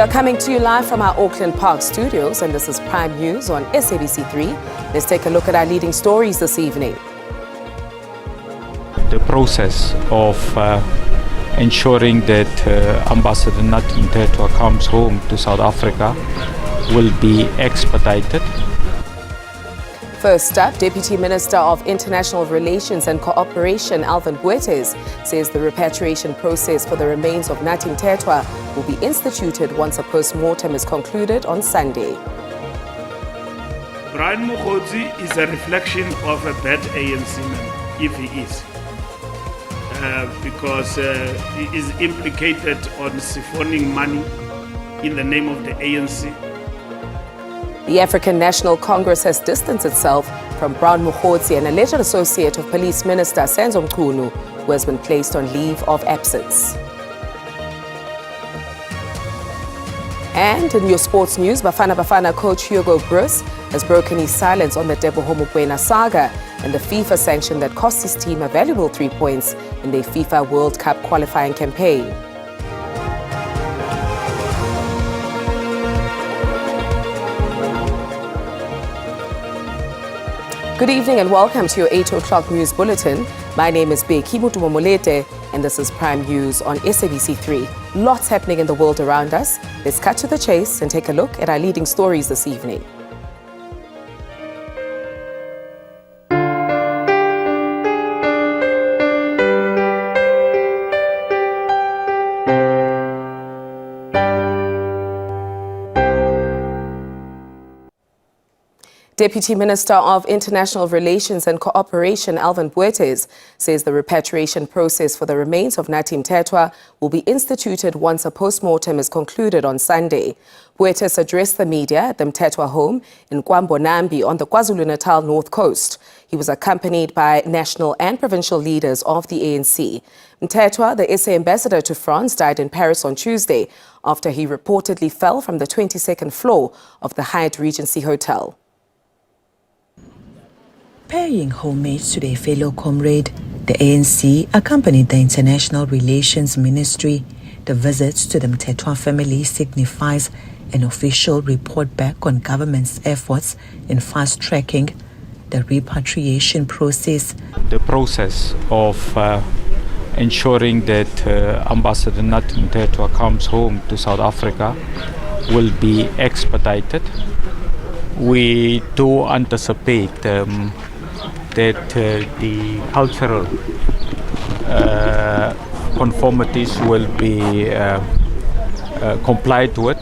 are coming to you live from our Auckland Park studios, and this is Prime News on SABC 3. Let's take a look at our leading stories this evening. The process of ensuring that Ambassador Mthethwa comes home to South Africa will be expedited. First up, Deputy Minister of International Relations and Cooperation Alvin Bwethes says the repatriation process for the remains of Mthethwa will be instituted once a post-mortem is concluded on Sunday. Brian Mokgotsi is a reflection of a bad ANC man, if he is. Because he is implicated on siphoning money in the name of the ANC. The African National Congress has distanced itself from Brian Mokgotsi, an alleged associate of Police Minister Senzo Mchunu, who has been placed on leave of absence. And in your sports news, Bafana Bafana coach Hugo Broos has broken his silence on the Teboho Mokoena saga and the FIFA sanction that cost his team a valuable 3 points in their FIFA World Cup qualifying campaign. Good evening and welcome to your 8 o'clock news bulletin. My name is Beki Mutumomolete and this is Prime News on SABC 3. Lots happening in the world around us. Let's cut to the chase and take a look at our leading stories this evening. Deputy Minister of International Relations and Cooperation Alvin Bwethes says the repatriation process for the remains of Mthethwa will be instituted once a post-mortem is concluded on Sunday. Bwethes addressed the media at the Mthethwa home in Kwambonambi on the KwaZulu-Natal North Coast. He was accompanied by national and provincial leaders of the ANC. Mthethwa, the SA ambassador to France, died in Paris on Tuesday after he reportedly fell from the 22nd floor of the Hyatt Regency Hotel. Paying homage to their fellow comrade, the ANC accompanied the International Relations Ministry. The visit to the Mthethwa family signifies an official report back on government's efforts in fast-tracking the repatriation process. The process of ensuring that Ambassador Mthethwa comes home to South Africa will be expedited. We do anticipate that the cultural conformities will be complied with,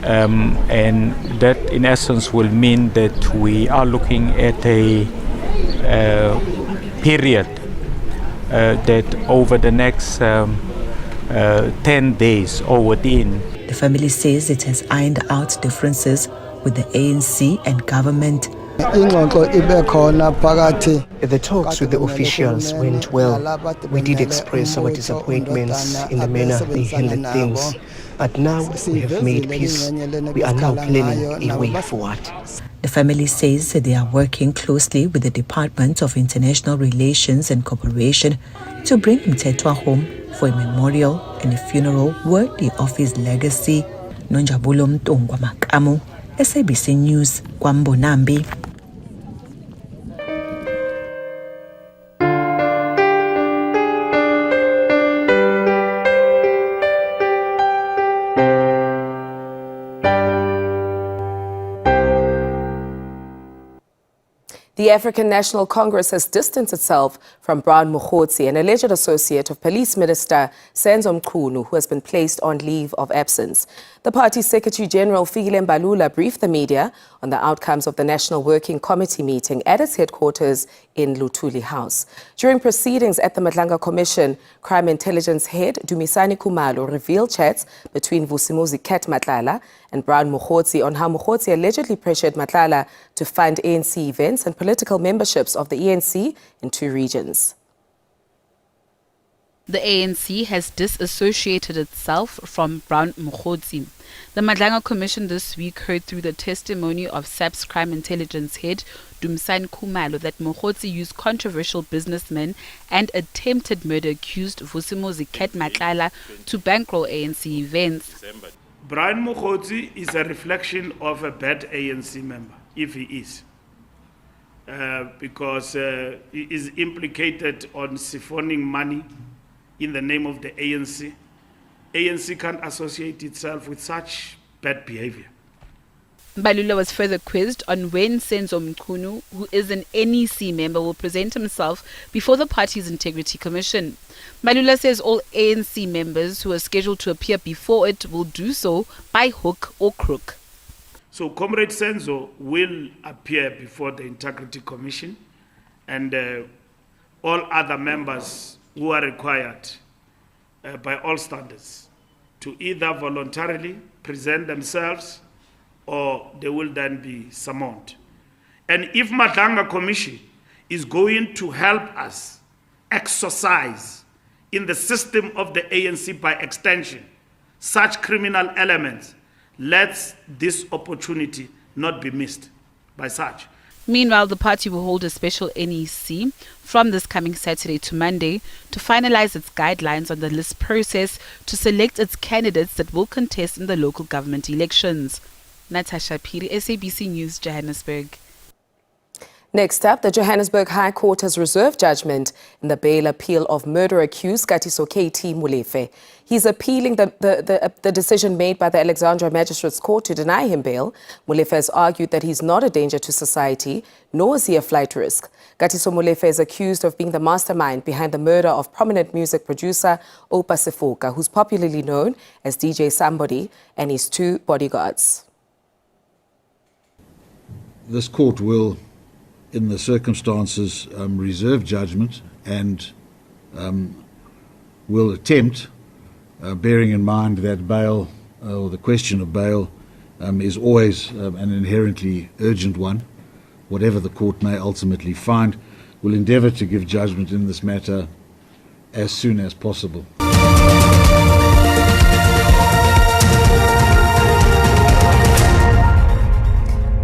and that in essence will mean that we are looking at a period that over the next 10 days or within. The family says it has ironed out differences with the ANC and government. The talks with the officials went well. We did express our disappointments in the manner they handled things. But now we have made peace. We are now planning a way forward. The family says they are working closely with the Department of International Relations and Cooperation to bring Mthethwa home for a memorial and a funeral worthy of his legacy. Nonjabulo Mtongwa Makamu, SABC News, Kwambonambi. The African National Congress has distanced itself from Brian Mokgotsi, an alleged associate of Police Minister Senzo Mchunu, who has been placed on leave of absence. The party's Secretary General Fikile Mbalula briefed the media on the outcomes of the National Working Committee meeting at its headquarters in Luthuli House. During proceedings at the Madlanga Commission, Crime Intelligence Head Dumisani Khumalo revealed chats between Vusimuzi Ket Matlala and Brian Mokgotsi on how Mokgotsi allegedly pressured Matlala to fund ANC events and political memberships of the ANC in 2 regions. The ANC has disassociated itself from Brian Mokgotsi. The Madlanga Commission this week heard through the testimony of SAP's Crime Intelligence Head Dumisani Khumalo that Mokgotsi used controversial businessmen and attempted murder accused Vusimuzi Ket Matlala to bankroll ANC events. Brian Mokhotsi is a reflection of a bad ANC member, if he is, because he is implicated on siphoning money in the name of the ANC. ANC can't associate itself with such bad behavior. Mbalula was further quizzed on when Senzo Mchunu, who is an NEC member, will present himself before the party's Integrity Commission. Mbalula says all ANC members who are scheduled to appear before it will do so by hook or crook. So Comrade Senzo will appear before the Integrity Commission, and all other members who are required by all standards to either voluntarily present themselves or they will then be summoned. And if Madanga Commission is going to help us exercise in the system of the ANC by extension such criminal elements, let this opportunity not be missed by such. Meanwhile, the party will hold a special NEC from this coming Saturday to Monday to finalize its guidelines on the list process to select its candidates that will contest in the local government elections. Natasha Piri, SABC News, Johannesburg. Next up, the Johannesburg High Court has reserved judgment in the bail appeal of murder-accused Katiso KT Molefe. He's appealing the decision made by the Alexandra Magistrates Court to deny him bail. Molefe has argued that he's not a danger to society, nor is he a flight risk. Katiso Molefe is accused of being the mastermind behind the murder of prominent music producer Opa Sefoka, who's popularly known as DJ Somebody, and his two bodyguards. This court will, in the circumstances, reserve judgment and will attempt, bearing in mind that bail, or the question of bail, is always an inherently urgent one, whatever the court may ultimately find, will endeavour to give judgment in this matter as soon as possible.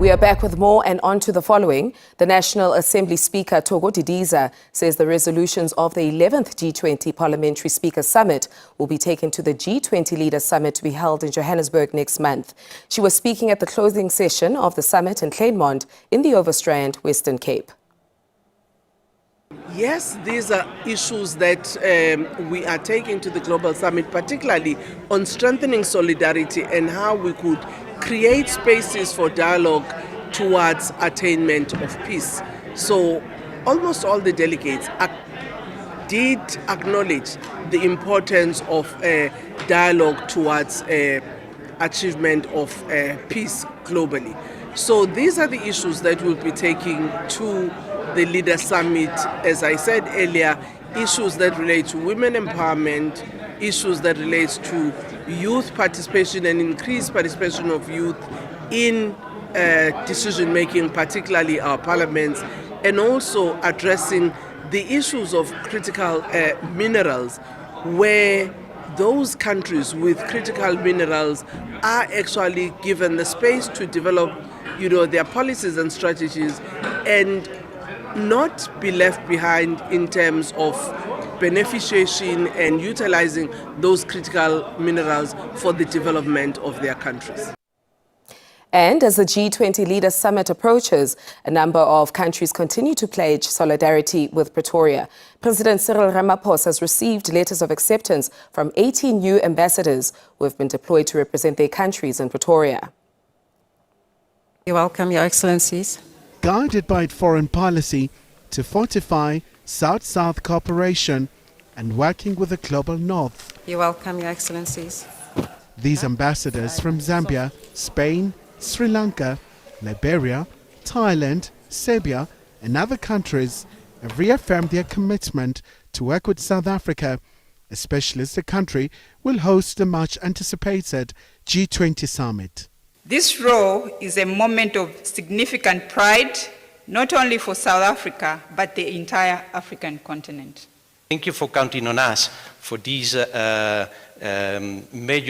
We are back with more and on to the following. The National Assembly Speaker, Togo Didiza, says the resolutions of the 11th G20 Parliamentary Speakers Summit will be taken to the G20 Leaders Summit to be held in Johannesburg next month. She was speaking at the closing session of the summit in Claremont in the Overstrand, Western Cape. Yes, these are issues that we are taking to the Global Summit, particularly on strengthening solidarity and how we could create spaces for dialogue towards attainment of peace. So almost all the delegates did acknowledge the importance of dialogue towards achievement of peace globally. So these are the issues that we'll be taking to the Leaders Summit. As I said earlier, issues that relate to women empowerment, issues that relate to youth participation and increased participation of youth in decision making, particularly our parliaments, and also addressing the issues of critical minerals, where those countries with critical minerals are actually given the space to develop, their policies and strategies and not be left behind in terms of beneficiation and utilizing those critical minerals for the development of their countries. And as the G20 Leaders Summit approaches, a number of countries continue to pledge solidarity with Pretoria. President Cyril Ramaphosa has received letters of acceptance from 18 new ambassadors who have been deployed to represent their countries in Pretoria. You're welcome, Your Excellencies. Guided by foreign policy to fortify South-South cooperation and working with the global North. You're welcome, Your Excellencies. These ambassadors from Zambia, Spain, Sri Lanka, Liberia, Thailand, Serbia and other countries have reaffirmed their commitment to work with South Africa, especially as the country will host the much anticipated G20 summit. This role is a moment of significant pride, not only for South Africa, but the entire African continent. Thank you for counting on us for this major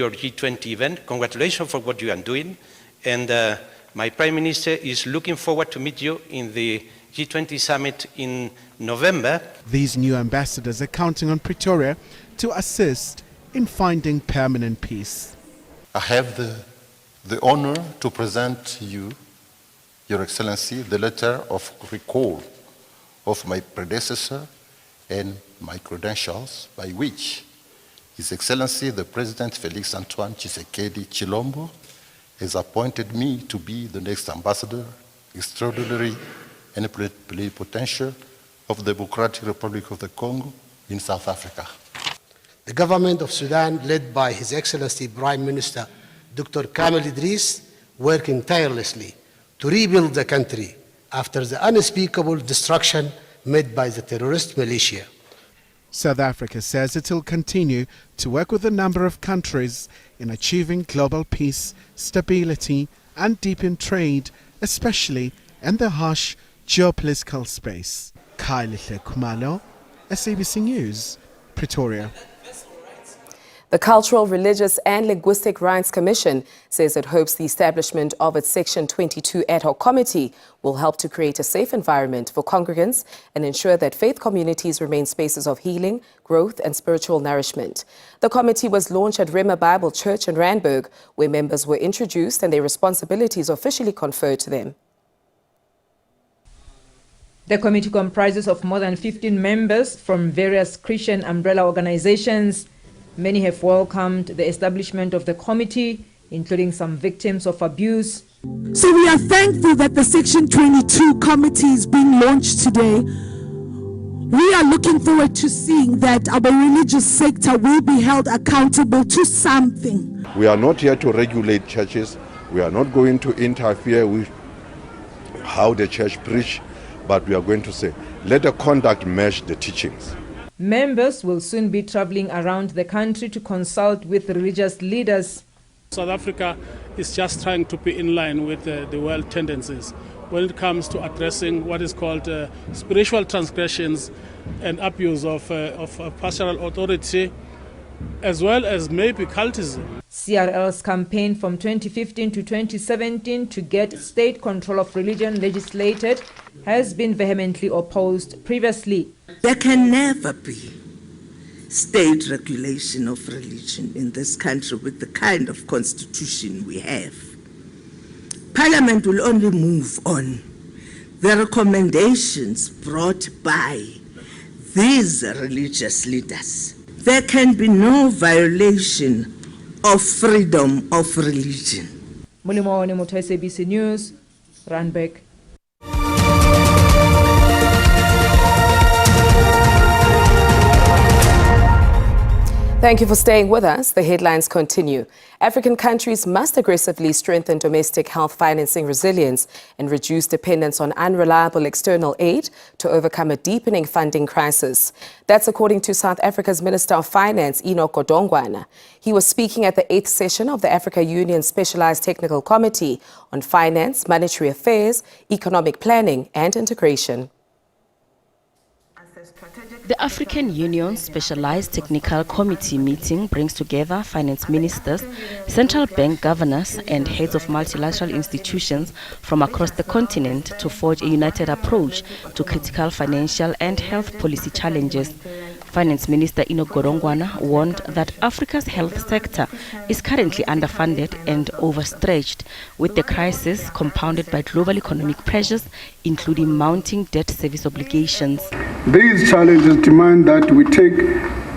G20 event. Congratulations for what you are doing. And my Prime Minister is looking forward to meet you in the G20 summit in November. These new ambassadors are counting on Pretoria to assist in finding permanent peace. I have the honor to present you, Your Excellency, the letter of recall of my predecessor and my credentials by which His Excellency the President Felix Antoine Tshisekedi Chilombo has appointed me to be the next ambassador, extraordinary and plenipotentiary of the Democratic Republic of the Congo in South Africa. The government of Sudan, led by His Excellency Prime Minister Dr. Kamel Idris, working tirelessly to rebuild the country after the unspeakable destruction made by the terrorist militia. South Africa says it will continue to work with a number of countries in achieving global peace, stability and deepen trade, especially in the harsh geopolitical space. Kailihle Khumalo, SABC News, Pretoria. The Cultural, Religious and Linguistic Rights Commission says it hopes the establishment of its Section 22 ad hoc committee will help to create a safe environment for congregants and ensure that faith communities remain spaces of healing, growth and spiritual nourishment. The committee was launched at Rema Bible Church in Randburg, where members were introduced and their responsibilities officially conferred to them. The committee comprises of more than 15 members from various Christian umbrella organizations. Many have welcomed the establishment of the committee, including some victims of abuse. So we are thankful that the Section 22 committee is being launched today. We are looking forward to seeing that our religious sector will be held accountable to something. We are not here to regulate churches. We are not going to interfere with how the church preach, but we are going to say, let the conduct match the teachings. Members will soon be traveling around the country to consult with religious leaders. South Africa is just trying to be in line with the world tendencies when it comes to addressing what is called spiritual transgressions and abuse of pastoral authority, as well as maybe cultism. CRL's campaign from 2015 to 2017 to get state control of religion legislated has been vehemently opposed previously. There can never be state regulation of religion in this country with the kind of constitution we have. Parliament will only move on the recommendations brought by these religious leaders. There can be no violation of freedom of religion. Mulimo Nemuto, SABC News, Randburg. Thank you for staying with us. The headlines continue. African countries must aggressively strengthen domestic health financing resilience and reduce dependence on unreliable external aid to overcome a deepening funding crisis. That's according to South Africa's Minister of Finance, Enoch Godongwana. He was speaking at the 8th session of the Africa Union Specialized Technical Committee on Finance, Monetary Affairs, Economic Planning and Integration. The African Union Specialized Technical Committee meeting brings together finance ministers, central bank governors and heads of multilateral institutions from across the continent to forge a united approach to critical financial and health policy challenges. Finance Minister Enoch Godongwana warned that Africa's health sector is currently underfunded and overstretched, with the crisis compounded by global economic pressures, including mounting debt service obligations. These challenges demand that we take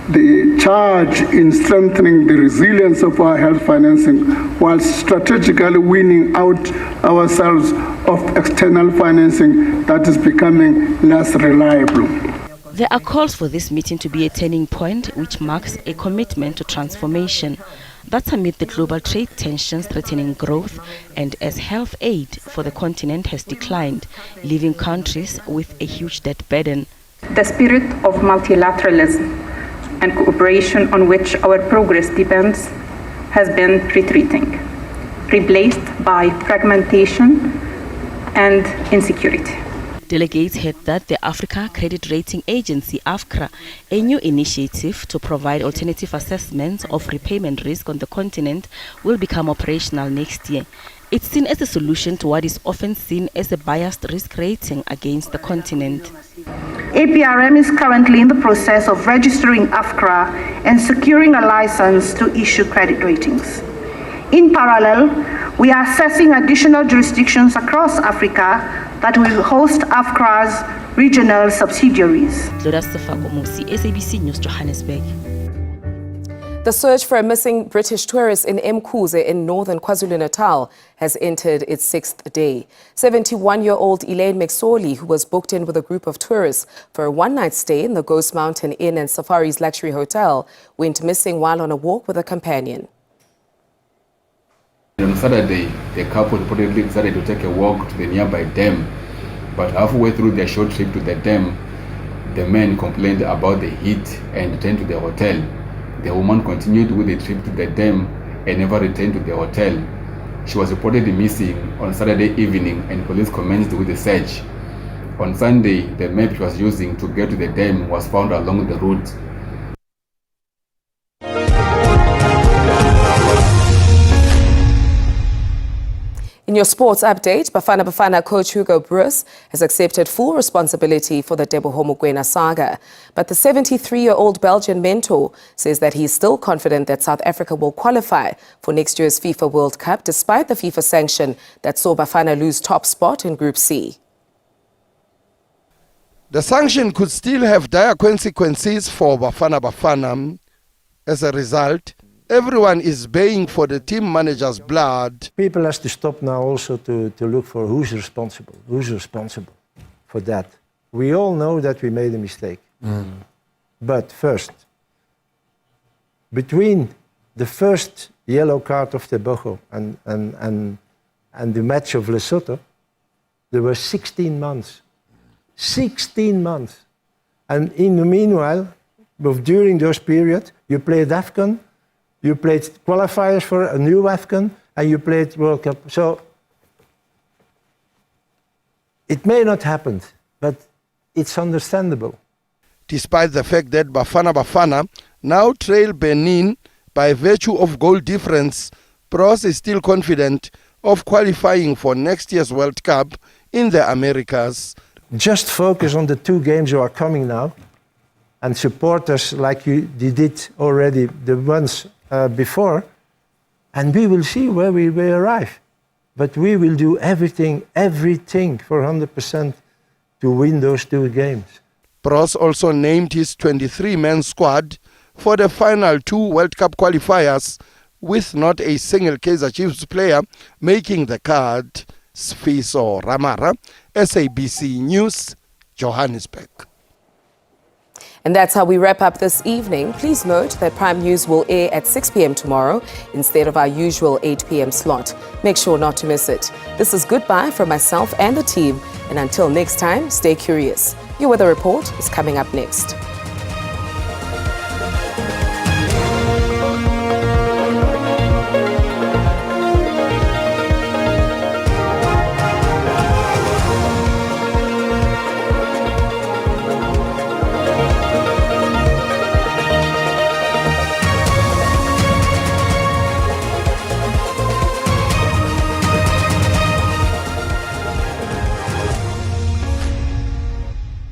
the charge in strengthening the resilience of our health financing while strategically weaning out ourselves of external financing that is becoming less reliable. There are calls for this meeting to be a turning point, which marks a commitment to transformation. That's amid the global trade tensions threatening growth and as health aid for the continent has declined, leaving countries with a huge debt burden. The spirit of multilateralism and cooperation on which our progress depends has been retreating, replaced by fragmentation and insecurity. Delegates heard that the Africa Credit Rating Agency, AFCRA, a new initiative to provide alternative assessments of repayment risk on the continent, will become operational next year. It's seen as a solution to what is often seen as a biased risk rating against the continent. APRM is currently in the process of registering AFCRA and securing a license to issue credit ratings. In parallel, we are assessing additional jurisdictions across Africa that will host AFCRA's regional subsidiaries. SABC News, Johannesburg. The search for a missing British tourist in Mkhuze in northern KwaZulu-Natal has entered its 6th day. 71-year-old Elaine McSorley, who was booked in with a group of tourists for a one-night stay in the Ghost Mountain Inn and Safari's luxury hotel, went missing while on a walk with a companion. On Saturday, the couple reportedly decided to take a walk to the nearby dam, but halfway through their short trip to the dam, the man complained about the heat and returned to the hotel. The woman continued with the trip to the dam and never returned to the hotel. She was reportedly missing on Saturday evening and police commenced with the search. On Sunday, the map she was using to get to the dam was found along the route. In your sports update, Bafana Bafana coach Hugo Broos has accepted full responsibility for the Teboho Mokoena saga. But the 73-year-old Belgian mentor says that he is still confident that South Africa will qualify for next year's FIFA World Cup, despite the FIFA sanction that saw Bafana lose top spot in Group C. The sanction could still have dire consequences for Bafana Bafana. As a result, everyone is baying for the team manager's blood. People have to stop now also to look for who's responsible for that. We all know that we made a mistake. But first, between the first yellow card of Teboho and the match of Lesotho, there were 16 months. 16 months. And in the meanwhile, during those periods, you played AFCON, you played qualifiers for a new AFCON, and you played World Cup. So it may not happen, but it's understandable. Despite the fact that Bafana Bafana now trail Benin by virtue of goal difference, Broos is still confident of qualifying for next year's World Cup in the Americas. Just focus on the 2 games that are coming now and support us like you did already the ones before, and we will see where we will arrive. But we will do everything for 100% to win those 2 games. Broos also named his 23-man squad for the final 2 World Cup qualifiers, with not a single Kaizer Chiefs player making the cut. Sfiso Ramara, SABC News, Johannesburg. And that's how we wrap up this evening. Please note that Prime News will air at 6 p.m. tomorrow instead of our usual 8 p.m. slot. Make sure not to miss it. This is goodbye from myself and the team. And until next time, stay curious. Your weather report is coming up next.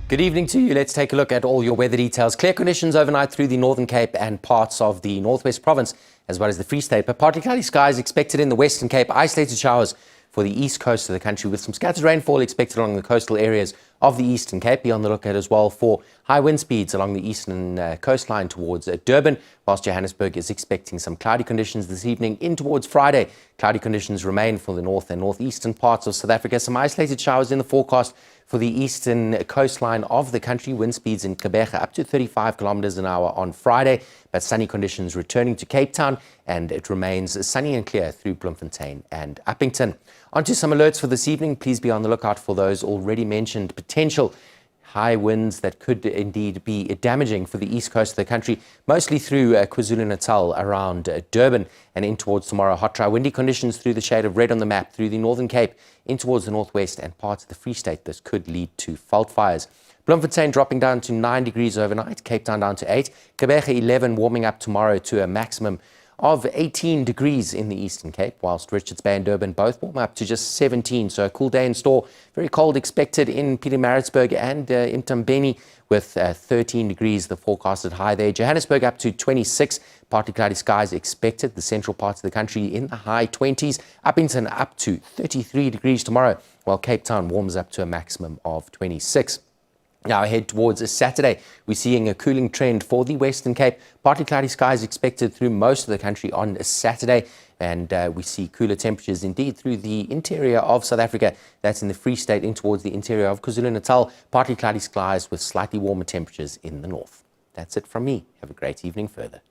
Good evening to you. Let's take a look at all your weather details. Clear conditions overnight through the Northern Cape and parts of the Northwest Province, as well as the Free State. But partly cloudy skies expected in the Western Cape. Isolated showers for the east coast of the country, with some scattered rainfall expected along the coastal areas of the Eastern Cape. Be on the lookout as well for high wind speeds along the eastern coastline towards Durban, whilst Johannesburg is expecting some cloudy conditions this evening in towards Friday. Cloudy conditions remain for the north and northeastern parts of South Africa. Some isolated showers in the forecast for the eastern coastline of the country. Wind speeds in Quebec up to 35 kilometers an hour on Friday, but sunny conditions returning to Cape Town, and it remains sunny and clear through Bloemfontein and Uppington. On to some alerts for this evening. Please be on the lookout for those already mentioned potential high winds that could indeed be damaging for the east coast of the country, mostly through KwaZulu-Natal around Durban and in towards tomorrow. Hot, dry, windy conditions through the shade of red on the map through the Northern Cape in towards the northwest and parts of the Free State. This could lead to fault fires. Bloemfontein dropping down to 9 degrees overnight, Cape Town down to 8, Quebec 11, warming up tomorrow to a maximum of 18 degrees in the Eastern Cape, whilst Richards Bay and Durban both warm up to just 17. So a cool day in store. Very cold expected in Pietermaritzburg and in Mtambeni, with 13 degrees, the forecasted high there. Johannesburg up to 26. Partly cloudy skies expected. The central parts of the country in the high 20s. Upington up to 33 degrees tomorrow, while Cape Town warms up to a maximum of 26. Now ahead towards a Saturday, we're seeing a cooling trend for the Western Cape. Partly cloudy skies expected through most of the country on a Saturday. And we see cooler temperatures indeed through the interior of South Africa. That's in the Free State in towards the interior of KwaZulu-Natal. Partly cloudy skies with slightly warmer temperatures in the north. That's it from me. Have a great evening further.